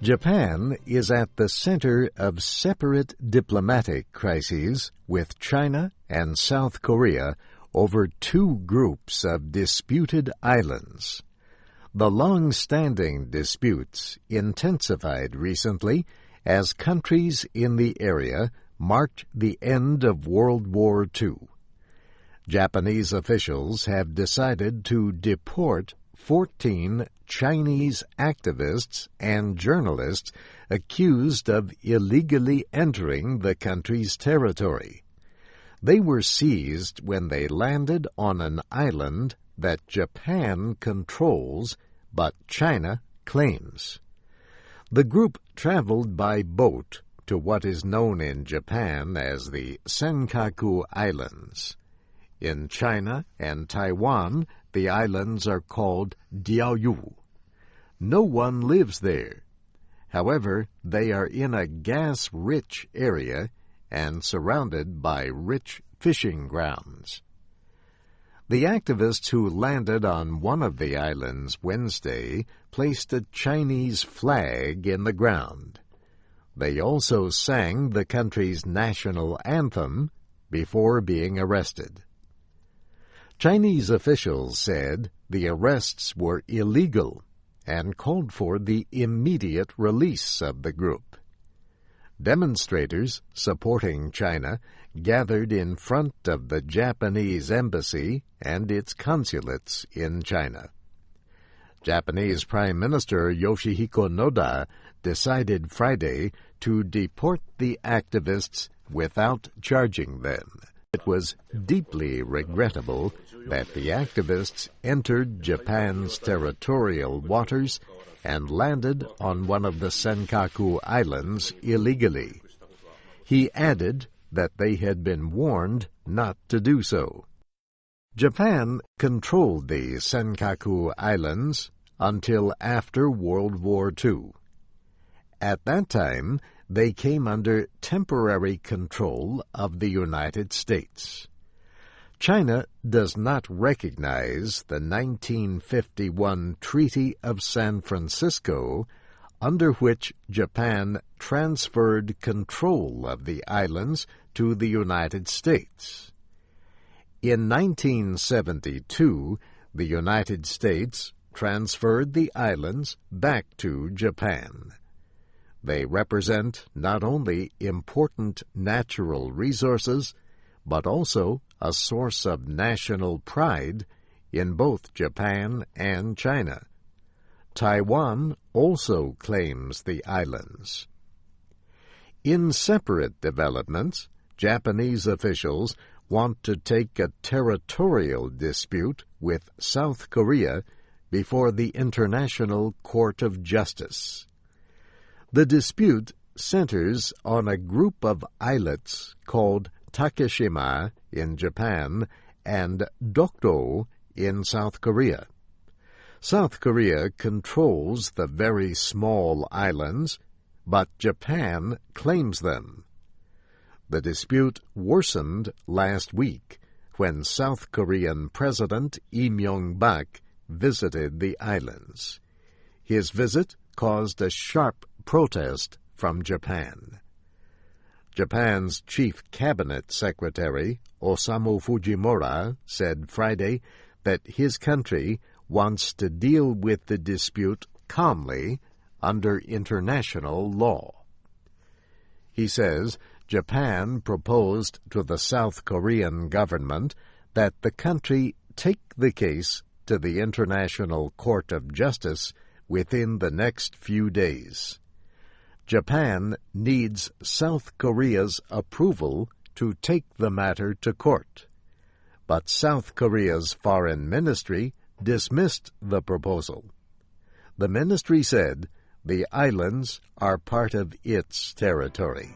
Japan is at the center of separate diplomatic crises with China and South Korea over two groups of disputed islands. The long-standing disputes intensified recently as countries in the area marked the end of World War II. Japanese officials have decided to deport 14 Chinese activists and journalists accused of illegally entering the country's territory. They were seized when they landed on an island that Japan controls but China claims. The group traveled by boat to what is known in Japan as the Senkaku Islands. In China and Taiwan, the islands are called Diaoyu. No one lives there. However, they are in a gas-rich area and surrounded by rich fishing grounds. The activists who landed on one of the islands Wednesday placed a Chinese flag in the ground. They also sang the country's national anthem before being arrested. Chinese officials said the arrests were illegal and called for the immediate release of the group. Demonstrators supporting China gathered in front of the Japanese embassy and its consulates in China. Japanese Prime Minister Yoshihiko Noda decided Friday to deport the activists without charging them. It was deeply regrettable that the activists entered Japan's territorial waters and landed on one of the Senkaku Islands illegally. He added that they had been warned not to do so. Japan controlled the Senkaku Islands until after World War II. At that time, they came under temporary control of the United States. China does not recognize the 1951 Treaty of San Francisco, under which Japan transferred control of the islands to the United States. In 1972, the United States transferred the islands back to Japan. They represent not only important natural resources, but also a source of national pride in both Japan and China. Taiwan also claims the islands. In separate developments, Japanese officials want to take a territorial dispute with South Korea before the International Court of Justice. The dispute centers on a group of islets called Takeshima in Japan and Dokdo in South Korea. South Korea controls the very small islands, but Japan claims them. The dispute worsened last week when South Korean President Lee Myung-bak visited the islands. His visit caused a sharp protest from Japan. Japan's Chief Cabinet Secretary, Osamu Fujimura, said Friday that his country wants to deal with the dispute calmly under international law. He says Japan proposed to the South Korean government that the country take the case to the International Court of Justice within the next few days. Japan needs South Korea's approval to take the matter to court. But South Korea's foreign ministry dismissed the proposal. The ministry said the islands are part of its territory.